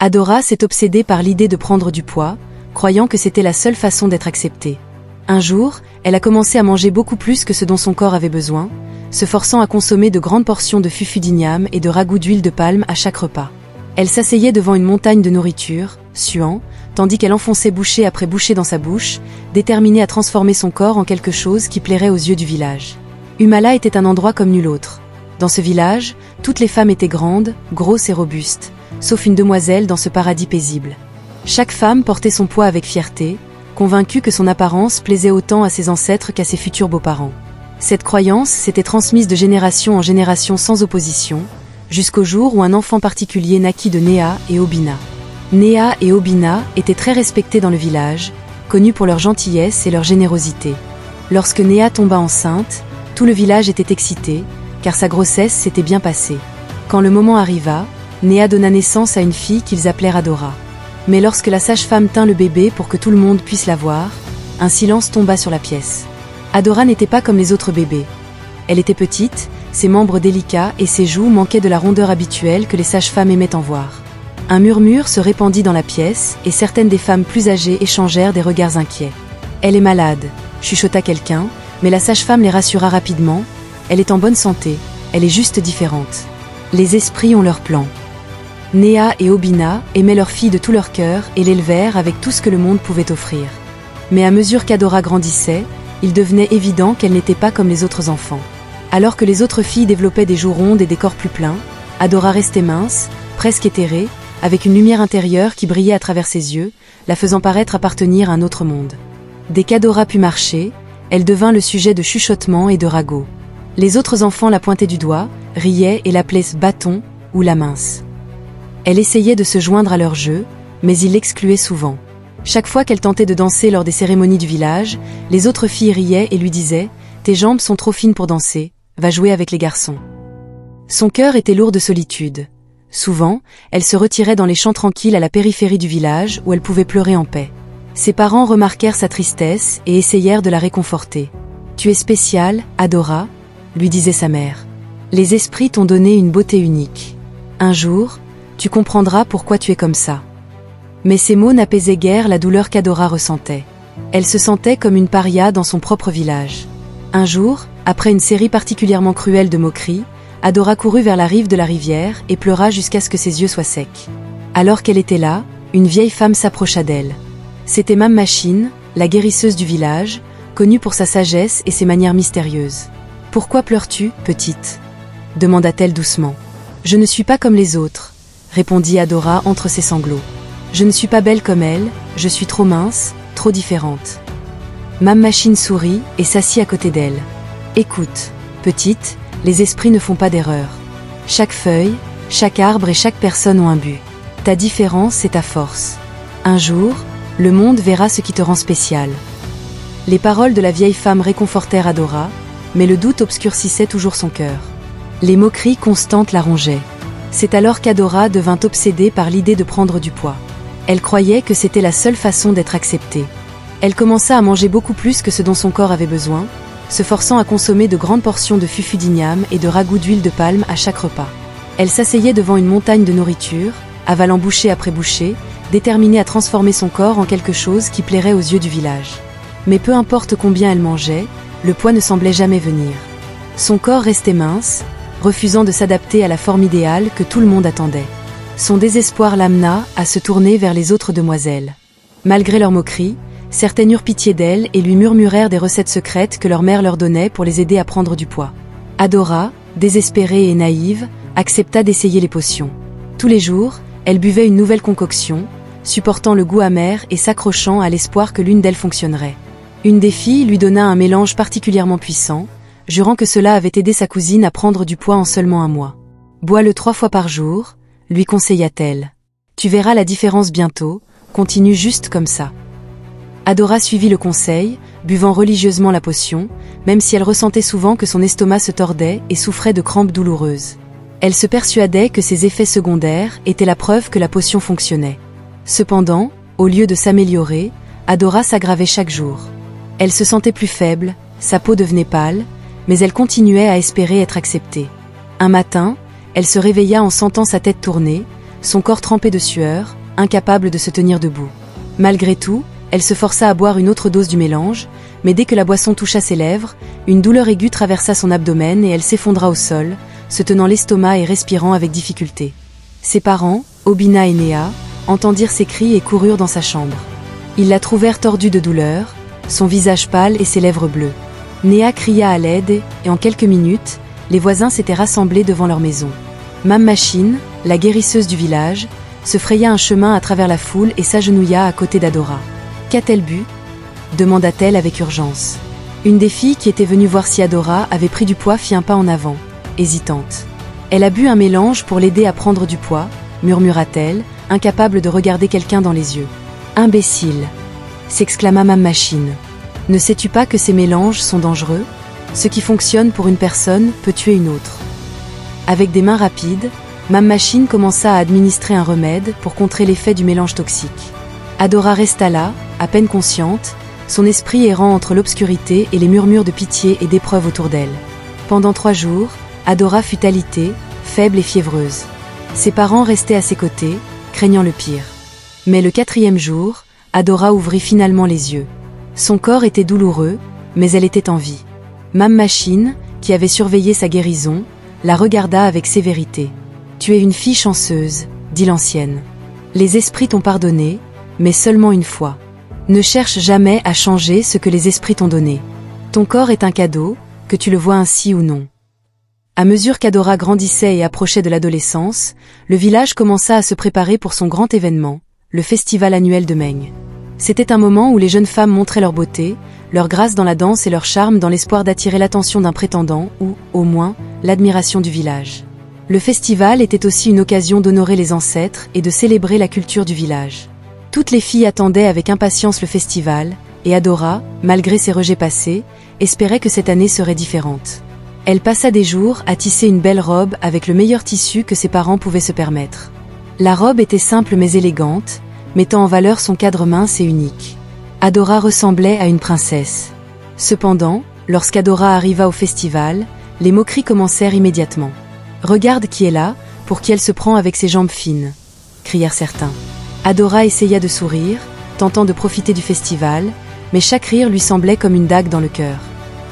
Adora s'est obsédée par l'idée de prendre du poids, croyant que c'était la seule façon d'être acceptée. Un jour, elle a commencé à manger beaucoup plus que ce dont son corps avait besoin, se forçant à consommer de grandes portions de fufu d'igname et de ragoût d'huile de palme à chaque repas. Elle s'asseyait devant une montagne de nourriture, suant, tandis qu'elle enfonçait bouchée après bouchée dans sa bouche, déterminée à transformer son corps en quelque chose qui plairait aux yeux du village. Humala était un endroit comme nul autre. Dans ce village, toutes les femmes étaient grandes, grosses et robustes, sauf une demoiselle dans ce paradis paisible. Chaque femme portait son poids avec fierté, convaincue que son apparence plaisait autant à ses ancêtres qu'à ses futurs beaux-parents. Cette croyance s'était transmise de génération en génération sans opposition, jusqu'au jour où un enfant particulier naquit de Néa et Obina. Néa et Obina étaient très respectés dans le village, connus pour leur gentillesse et leur générosité. Lorsque Néa tomba enceinte, tout le village était excité, car sa grossesse s'était bien passée. Quand le moment arriva, Néa donna naissance à une fille qu'ils appelèrent Adora. Mais lorsque la sage-femme tint le bébé pour que tout le monde puisse la voir, un silence tomba sur la pièce. Adora n'était pas comme les autres bébés. Elle était petite, ses membres délicats et ses joues manquaient de la rondeur habituelle que les sages-femmes aimaient en voir. Un murmure se répandit dans la pièce et certaines des femmes plus âgées échangèrent des regards inquiets. « Elle est malade », chuchota quelqu'un, mais la sage-femme les rassura rapidement. « Elle est en bonne santé, elle est juste différente. Les esprits ont leur plan. » Néa et Obina aimaient leur fille de tout leur cœur et l'élevèrent avec tout ce que le monde pouvait offrir. Mais à mesure qu'Adora grandissait, il devenait évident qu'elle n'était pas comme les autres enfants. Alors que les autres filles développaient des joues rondes et des corps plus pleins, Adora restait mince, presque éthérée, avec une lumière intérieure qui brillait à travers ses yeux, la faisant paraître appartenir à un autre monde. Dès qu'Adora put marcher, elle devint le sujet de chuchotements et de ragots. Les autres enfants la pointaient du doigt, riaient et l'appelaient bâton ou la mince. Elle essayait de se joindre à leur jeu, mais ils l'excluaient souvent. Chaque fois qu'elle tentait de danser lors des cérémonies du village, les autres filles riaient et lui disaient « Tes jambes sont trop fines pour danser, va jouer avec les garçons. » Son cœur était lourd de solitude. Souvent, elle se retirait dans les champs tranquilles à la périphérie du village où elle pouvait pleurer en paix. Ses parents remarquèrent sa tristesse et essayèrent de la réconforter. « Tu es spéciale, Adora » lui disait sa mère. « Les esprits t'ont donné une beauté unique. Un jour, tu comprendras pourquoi tu es comme ça. » Mais ces mots n'apaisaient guère la douleur qu'Adora ressentait. Elle se sentait comme une paria dans son propre village. Un jour, après une série particulièrement cruelle de moqueries, Adora courut vers la rive de la rivière et pleura jusqu'à ce que ses yeux soient secs. Alors qu'elle était là, une vieille femme s'approcha d'elle. C'était Mam Machine, la guérisseuse du village, connue pour sa sagesse et ses manières mystérieuses. « Pourquoi pleures-tu, petite ?» demanda-t-elle doucement. « Je ne suis pas comme les autres », répondit Adora entre ses sanglots. « Je ne suis pas belle comme elle, je suis trop mince, trop différente. » Mam Machine sourit et s'assit à côté d'elle. « Écoute, petite, les esprits ne font pas d'erreur. Chaque feuille, chaque arbre et chaque personne ont un but. Ta différence est ta force. Un jour, le monde verra ce qui te rend spécial. » Les paroles de la vieille femme réconfortèrent Adora, mais le doute obscurcissait toujours son cœur. Les moqueries constantes la rongeaient. C'est alors qu'Adora devint obsédée par l'idée de prendre du poids. Elle croyait que c'était la seule façon d'être acceptée. Elle commença à manger beaucoup plus que ce dont son corps avait besoin, se forçant à consommer de grandes portions de fufu d'igname et de ragoût d'huile de palme à chaque repas. Elle s'asseyait devant une montagne de nourriture, avalant bouchée après bouchée, déterminée à transformer son corps en quelque chose qui plairait aux yeux du village. Mais peu importe combien elle mangeait, le poids ne semblait jamais venir. Son corps restait mince, refusant de s'adapter à la forme idéale que tout le monde attendait. Son désespoir l'amena à se tourner vers les autres demoiselles. Malgré leurs moqueries, certaines eurent pitié d'elle et lui murmurèrent des recettes secrètes que leur mère leur donnait pour les aider à prendre du poids. Adora, désespérée et naïve, accepta d'essayer les potions. Tous les jours, elle buvait une nouvelle concoction, supportant le goût amer et s'accrochant à l'espoir que l'une d'elles fonctionnerait. Une des filles lui donna un mélange particulièrement puissant, jurant que cela avait aidé sa cousine à prendre du poids en seulement un mois. « Bois-le 3 fois par jour », lui conseilla-t-elle. « Tu verras la différence bientôt, continue juste comme ça. » Adora suivit le conseil, buvant religieusement la potion, même si elle ressentait souvent que son estomac se tordait et souffrait de crampes douloureuses. Elle se persuadait que ses effets secondaires étaient la preuve que la potion fonctionnait. Cependant, au lieu de s'améliorer, Adora s'aggravait chaque jour. Elle se sentait plus faible, sa peau devenait pâle, mais elle continuait à espérer être acceptée. Un matin, elle se réveilla en sentant sa tête tourner, son corps trempé de sueur, incapable de se tenir debout. Malgré tout, elle se força à boire une autre dose du mélange, mais dès que la boisson toucha ses lèvres, une douleur aiguë traversa son abdomen et elle s'effondra au sol, se tenant l'estomac et respirant avec difficulté. Ses parents, Obina et Néa, entendirent ses cris et coururent dans sa chambre. Ils la trouvèrent tordue de douleur, son visage pâle et ses lèvres bleues. Néa cria à l'aide et en quelques minutes, les voisins s'étaient rassemblés devant leur maison. Mam Machine, la guérisseuse du village, se fraya un chemin à travers la foule et s'agenouilla à côté d'Adora. « Qu'a-t-elle bu » demanda-t-elle avec urgence. Une des filles qui était venue voir si Adora avait pris du poids fit un pas en avant, hésitante. « Elle a bu un mélange pour l'aider à prendre du poids » murmura-t-elle, incapable de regarder quelqu'un dans les yeux. « Imbécile » s'exclama Mam Machine. « Ne sais-tu pas que ces mélanges sont dangereux ? Ce qui fonctionne pour une personne peut tuer une autre. » Avec des mains rapides, Mam Machine commença à administrer un remède pour contrer l'effet du mélange toxique. Adora resta là, à peine consciente, son esprit errant entre l'obscurité et les murmures de pitié et d'épreuve autour d'elle. Pendant 3 jours, Adora fut alitée, faible et fiévreuse. Ses parents restaient à ses côtés, craignant le pire. Mais le 4e jour, Adora ouvrit finalement les yeux. Son corps était douloureux, mais elle était en vie. Mam Machine, qui avait surveillé sa guérison, la regarda avec sévérité. « Tu es une fille chanceuse, » dit l'ancienne. « Les esprits t'ont pardonné, mais seulement une fois. Ne cherche jamais à changer ce que les esprits t'ont donné. Ton corps est un cadeau, que tu le vois ainsi ou non. » À mesure qu'Adora grandissait et approchait de l'adolescence, le village commença à se préparer pour son grand événement, le festival annuel de Meng. C'était un moment où les jeunes femmes montraient leur beauté, leur grâce dans la danse et leur charme dans l'espoir d'attirer l'attention d'un prétendant ou, au moins, l'admiration du village. Le festival était aussi une occasion d'honorer les ancêtres et de célébrer la culture du village. Toutes les filles attendaient avec impatience le festival, et Adora, malgré ses rejets passés, espérait que cette année serait différente. Elle passa des jours à tisser une belle robe avec le meilleur tissu que ses parents pouvaient se permettre. La robe était simple mais élégante, mettant en valeur son cadre mince et unique. Adora ressemblait à une princesse. Cependant, lorsqu'Adora arriva au festival, les moqueries commencèrent immédiatement. « Regarde qui est là, pour qui elle se prend avec ses jambes fines » crièrent certains. Adora essaya de sourire, tentant de profiter du festival, mais chaque rire lui semblait comme une dague dans le cœur.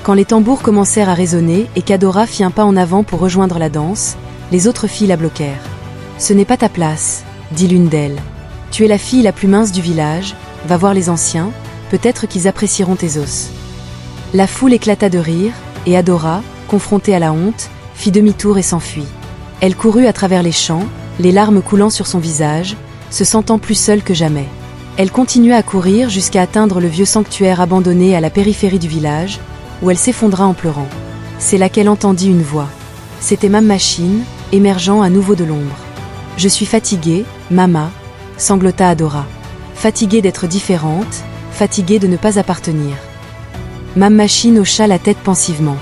Quand les tambours commencèrent à résonner et qu'Adora fit un pas en avant pour rejoindre la danse, les autres filles la bloquèrent. « Ce n'est pas ta place » dit l'une d'elles. « Tu es la fille la plus mince du village, va voir les anciens, peut-être qu'ils apprécieront tes os. » La foule éclata de rire, et Adora, confrontée à la honte, fit demi-tour et s'enfuit. Elle courut à travers les champs, les larmes coulant sur son visage, se sentant plus seule que jamais. Elle continua à courir jusqu'à atteindre le vieux sanctuaire abandonné à la périphérie du village, où elle s'effondra en pleurant. C'est là qu'elle entendit une voix. C'était Mam Machine, émergeant à nouveau de l'ombre. « Je suis fatiguée, Mama » sanglota Adora. Fatiguée d'être différente, fatiguée de ne pas appartenir. Mam Machine hocha la tête pensivement.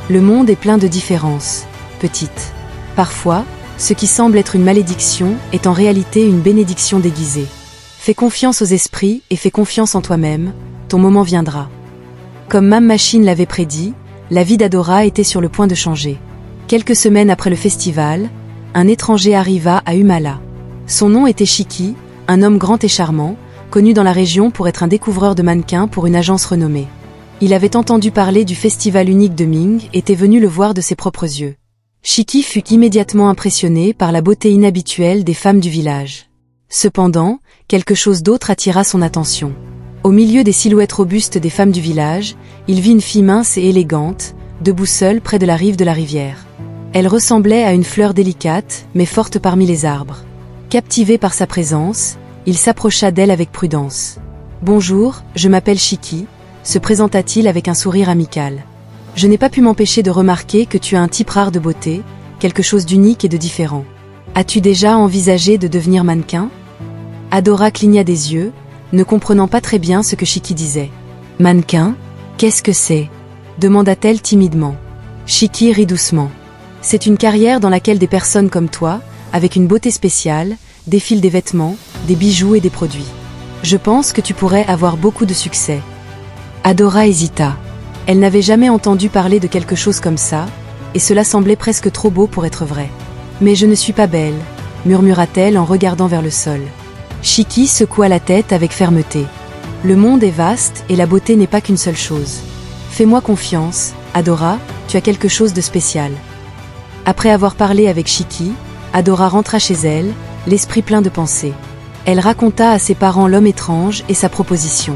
Le monde est plein de différences, petite. Parfois, ce qui semble être une malédiction est en réalité une bénédiction déguisée. Fais confiance aux esprits et fais confiance en toi-même, ton moment viendra. Comme Mam Machine l'avait prédit, la vie d'Adora était sur le point de changer. Quelques semaines après le festival, un étranger arriva à Umala. Son nom était Shiki, un homme grand et charmant, connu dans la région pour être un découvreur de mannequins pour une agence renommée. Il avait entendu parler du festival unique de Ming et était venu le voir de ses propres yeux. Shiki fut immédiatement impressionné par la beauté inhabituelle des femmes du village. Cependant, quelque chose d'autre attira son attention. Au milieu des silhouettes robustes des femmes du village, il vit une fille mince et élégante, debout seule près de la rive de la rivière. Elle ressemblait à une fleur délicate, mais forte parmi les arbres. Captivé par sa présence, il s'approcha d'elle avec prudence. « Bonjour, je m'appelle Shiki », se présenta-t-il avec un sourire amical. « Je n'ai pas pu m'empêcher de remarquer que tu as un type rare de beauté, quelque chose d'unique et de différent. As-tu déjà envisagé de devenir mannequin ?» Adora cligna des yeux, ne comprenant pas très bien ce que Shiki disait. « Mannequin ? Qu'est-ce que c'est ?» demanda-t-elle timidement. Shiki rit doucement. « C'est une carrière dans laquelle des personnes comme toi, avec une beauté spéciale, défilent des vêtements, des bijoux et des produits. Je pense que tu pourrais avoir beaucoup de succès. » Adora hésita. Elle n'avait jamais entendu parler de quelque chose comme ça, et cela semblait presque trop beau pour être vrai. « Mais je ne suis pas belle, murmura-t-elle en regardant vers le sol. Shiki secoua la tête avec fermeté. Le monde est vaste et la beauté n'est pas qu'une seule chose. Fais-moi confiance, Adora, tu as quelque chose de spécial. Après avoir parlé avec Shiki, Adora rentra chez elle, l'esprit plein de pensées. Elle raconta à ses parents l'homme étrange et sa proposition.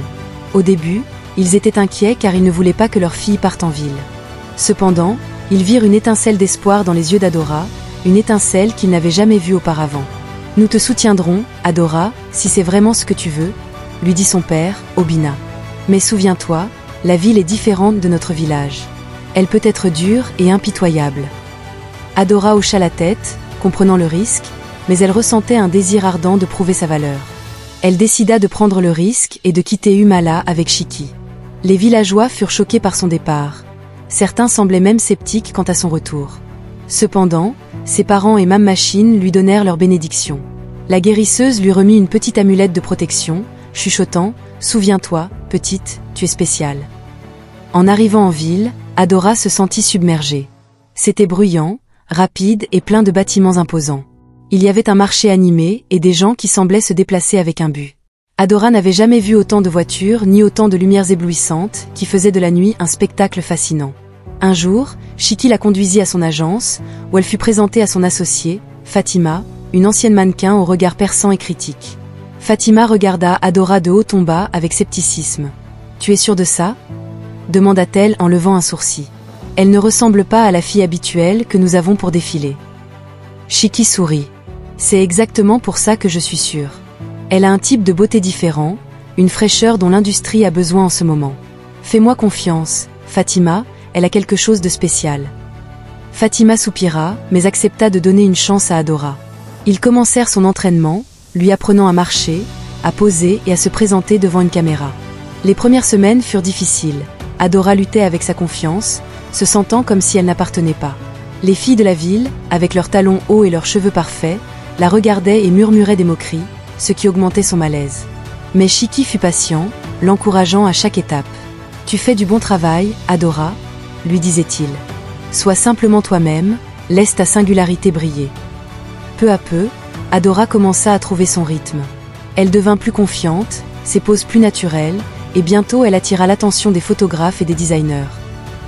Au début, ils étaient inquiets car ils ne voulaient pas que leur fille parte en ville. Cependant, ils virent une étincelle d'espoir dans les yeux d'Adora, une étincelle qu'ils n'avaient jamais vue auparavant. « Nous te soutiendrons, Adora, si c'est vraiment ce que tu veux », lui dit son père, Obina. « Mais souviens-toi, la ville est différente de notre village. Elle peut être dure et impitoyable. » Adora hocha la tête, comprenant le risque, mais elle ressentait un désir ardent de prouver sa valeur. Elle décida de prendre le risque et de quitter Humala avec Shiki. Les villageois furent choqués par son départ. Certains semblaient même sceptiques quant à son retour. Cependant, ses parents et Mam Machine lui donnèrent leur bénédiction. La guérisseuse lui remit une petite amulette de protection, chuchotant « Souviens-toi, petite, tu es spéciale ». En arrivant en ville, Adora se sentit submergée. C'était bruyant, rapide et plein de bâtiments imposants. Il y avait un marché animé et des gens qui semblaient se déplacer avec un but. Adora n'avait jamais vu autant de voitures ni autant de lumières éblouissantes qui faisaient de la nuit un spectacle fascinant. Un jour, Shiki la conduisit à son agence, où elle fut présentée à son associée, Fatima, une ancienne mannequin au regard perçant et critique. Fatima regarda Adora de haut en bas avec scepticisme. « Tu es sûre de ça ?» demanda-t-elle en levant un sourcil. « Elle ne ressemble pas à la fille habituelle que nous avons pour défiler. » Shiki sourit. « C'est exactement pour ça que je suis sûre. Elle a un type de beauté différent, une fraîcheur dont l'industrie a besoin en ce moment. Fais-moi confiance, Fatima, elle a quelque chose de spécial. » Fatima soupira, mais accepta de donner une chance à Adora. Ils commencèrent son entraînement, lui apprenant à marcher, à poser et à se présenter devant une caméra. Les premières semaines furent difficiles. Adora luttait avec sa confiance, se sentant comme si elle n'appartenait pas. Les filles de la ville, avec leurs talons hauts et leurs cheveux parfaits, la regardaient et murmuraient des moqueries, ce qui augmentait son malaise. Mais Shiki fut patient, l'encourageant à chaque étape. « Tu fais du bon travail, Adora », lui disait-il. « Sois simplement toi-même, laisse ta singularité briller. » Peu à peu, Adora commença à trouver son rythme. Elle devint plus confiante, ses poses plus naturelles, et bientôt elle attira l'attention des photographes et des designers.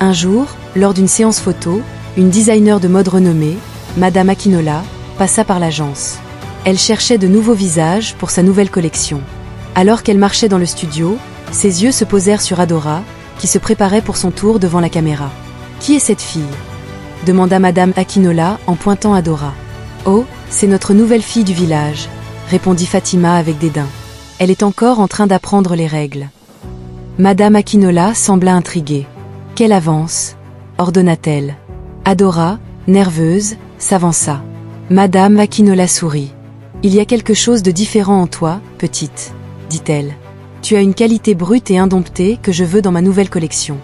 Un jour, lors d'une séance photo, une designer de mode renommée, Madame Akinola, passa par l'agence. Elle cherchait de nouveaux visages pour sa nouvelle collection. Alors qu'elle marchait dans le studio, ses yeux se posèrent sur Adora, qui se préparait pour son tour devant la caméra. « Qui est cette fille ?» demanda Madame Akinola en pointant Adora. « Oh, c'est notre nouvelle fille du village », répondit Fatima avec dédain. « Elle est encore en train d'apprendre les règles. » Madame Akinola sembla intriguée. « Quelle avance ?» ordonna-t-elle. Adora, nerveuse, s'avança. Madame Akinola sourit. « Il y a quelque chose de différent en toi, petite, » dit-elle. « Tu as une qualité brute et indomptée que je veux dans ma nouvelle collection. »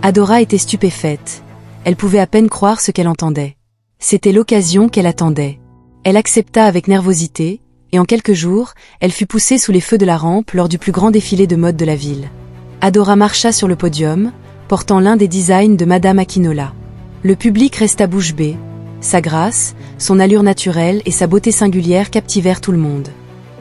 Adora était stupéfaite. Elle pouvait à peine croire ce qu'elle entendait. C'était l'occasion qu'elle attendait. Elle accepta avec nervosité, et en quelques jours, elle fut poussée sous les feux de la rampe lors du plus grand défilé de mode de la ville. Adora marcha sur le podium, portant l'un des designs de Madame Akinola. Le public resta bouche bée. Sa grâce, son allure naturelle et sa beauté singulière captivèrent tout le monde.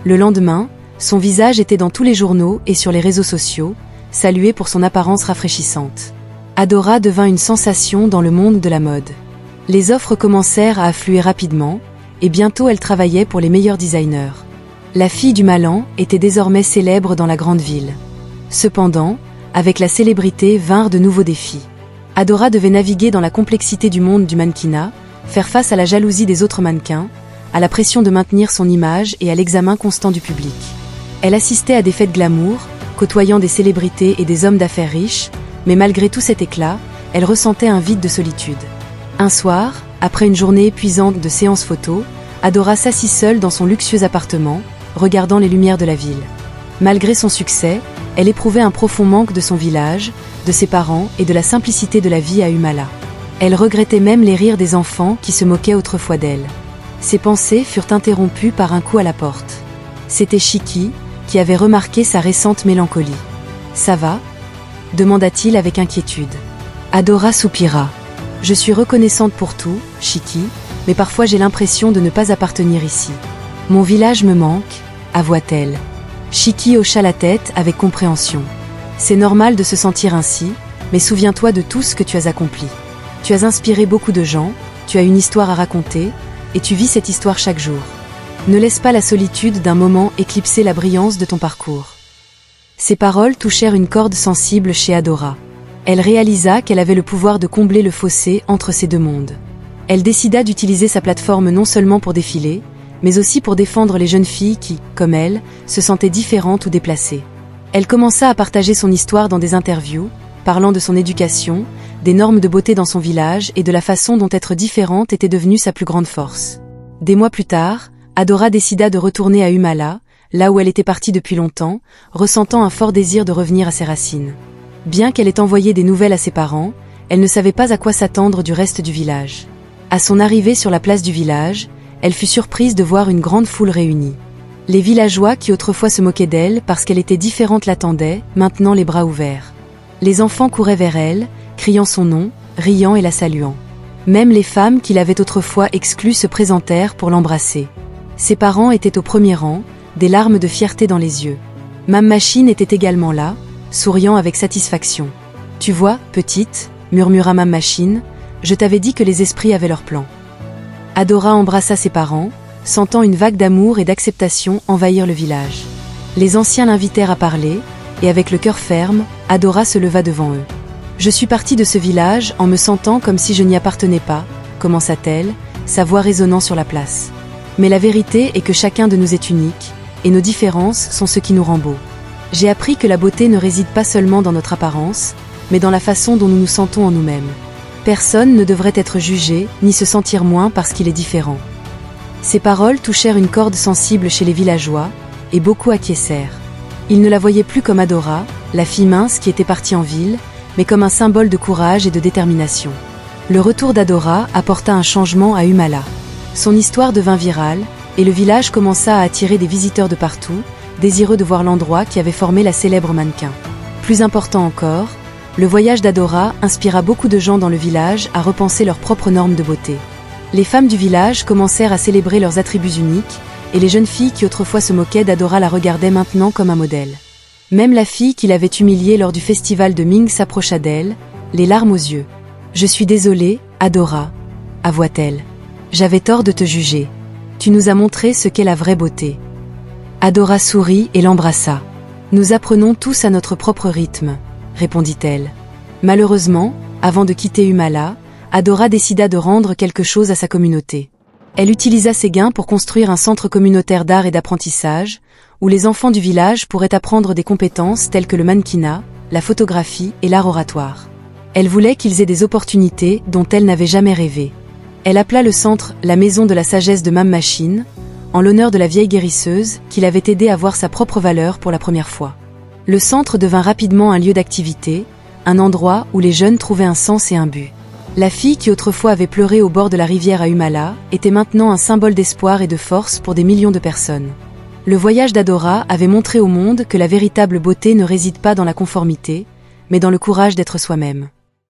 Le lendemain, son visage était dans tous les journaux et sur les réseaux sociaux, salué pour son apparence rafraîchissante. Adora devint une sensation dans le monde de la mode. Les offres commencèrent à affluer rapidement, et bientôt elle travaillait pour les meilleurs designers. La fille du Malan était désormais célèbre dans la grande ville. Cependant, avec la célébrité vinrent de nouveaux défis. Adora devait naviguer dans la complexité du monde du mannequinat, faire face à la jalousie des autres mannequins, à la pression de maintenir son image et à l'examen constant du public. Elle assistait à des fêtes glamour, côtoyant des célébrités et des hommes d'affaires riches, mais malgré tout cet éclat, elle ressentait un vide de solitude. Un soir, après une journée épuisante de séances photos, Adora s'assit seule dans son luxueux appartement, regardant les lumières de la ville. Malgré son succès, elle éprouvait un profond manque de son village, de ses parents et de la simplicité de la vie à Humala. Elle regrettait même les rires des enfants qui se moquaient autrefois d'elle. Ses pensées furent interrompues par un coup à la porte. C'était Shiki, qui avait remarqué sa récente mélancolie. « Ça va ?» demanda-t-il avec inquiétude. Adora soupira. « Je suis reconnaissante pour tout, Shiki, mais parfois j'ai l'impression de ne pas appartenir ici. Mon village me manque, avoua-t-elle. Shiki hocha la tête avec compréhension. C'est normal de se sentir ainsi, mais souviens-toi de tout ce que tu as accompli. Tu as inspiré beaucoup de gens, tu as une histoire à raconter, et tu vis cette histoire chaque jour. Ne laisse pas la solitude d'un moment éclipser la brillance de ton parcours. Ces paroles touchèrent une corde sensible chez Adora. Elle réalisa qu'elle avait le pouvoir de combler le fossé entre ces deux mondes. Elle décida d'utiliser sa plateforme non seulement pour défiler, mais aussi pour défendre les jeunes filles qui, comme elle, se sentaient différentes ou déplacées. Elle commença à partager son histoire dans des interviews, parlant de son éducation, des normes de beauté dans son village et de la façon dont être différente était devenue sa plus grande force. Des mois plus tard, Adora décida de retourner à Humala, là où elle était partie depuis longtemps, ressentant un fort désir de revenir à ses racines. Bien qu'elle ait envoyé des nouvelles à ses parents, elle ne savait pas à quoi s'attendre du reste du village. À son arrivée sur la place du village, elle fut surprise de voir une grande foule réunie. Les villageois qui autrefois se moquaient d'elle parce qu'elle était différente l'attendaient, maintenant les bras ouverts. Les enfants couraient vers elle, criant son nom, riant et la saluant. Même les femmes qui l'avaient autrefois exclue se présentèrent pour l'embrasser. Ses parents étaient au premier rang, des larmes de fierté dans les yeux. Mam Machine était également là, souriant avec satisfaction. « Tu vois, petite, » murmura Mam Machine, « je t'avais dit que les esprits avaient leur plan. » Adora embrassa ses parents, sentant une vague d'amour et d'acceptation envahir le village. Les anciens l'invitèrent à parler, et avec le cœur ferme, Adora se leva devant eux. « Je suis partie de ce village en me sentant comme si je n'y appartenais pas, » commença-t-elle, sa voix résonnant sur la place. « Mais la vérité est que chacun de nous est unique, et nos différences sont ce qui nous rend beaux. J'ai appris que la beauté ne réside pas seulement dans notre apparence, mais dans la façon dont nous nous sentons en nous-mêmes. Personne ne devrait être jugé, ni se sentir moins parce qu'il est différent. » Ces paroles touchèrent une corde sensible chez les villageois, et beaucoup acquiescèrent. Ils ne la voyaient plus comme Adora, la fille mince qui était partie en ville, mais comme un symbole de courage et de détermination. Le retour d'Adora apporta un changement à Humala. Son histoire devint virale, et le village commença à attirer des visiteurs de partout, désireux de voir l'endroit qui avait formé la célèbre mannequin. Plus important encore, le voyage d'Adora inspira beaucoup de gens dans le village à repenser leurs propres normes de beauté. Les femmes du village commencèrent à célébrer leurs attributs uniques, et les jeunes filles qui autrefois se moquaient d'Adora la regardaient maintenant comme un modèle. Même la fille qui l'avait humiliée lors du festival de Ming s'approcha d'elle, les larmes aux yeux. « Je suis désolée, Adora, » avoua-t-elle. « J'avais tort de te juger. Tu nous as montré ce qu'est la vraie beauté. » Adora sourit et l'embrassa. « Nous apprenons tous à notre propre rythme, » répondit-elle. Malheureusement, avant de quitter Humala, Adora décida de rendre quelque chose à sa communauté. Elle utilisa ses gains pour construire un centre communautaire d'art et d'apprentissage, où les enfants du village pourraient apprendre des compétences telles que le mannequinat, la photographie et l'art oratoire. Elle voulait qu'ils aient des opportunités dont elle n'avait jamais rêvé. Elle appela le centre « La Maison de la Sagesse de Mam Machine », en l'honneur de la vieille guérisseuse qui l'avait aidée à voir sa propre valeur pour la première fois. Le centre devint rapidement un lieu d'activité, un endroit où les jeunes trouvaient un sens et un but. La fille qui autrefois avait pleuré au bord de la rivière à Humala était maintenant un symbole d'espoir et de force pour des millions de personnes. Le voyage d'Adora avait montré au monde que la véritable beauté ne réside pas dans la conformité, mais dans le courage d'être soi-même.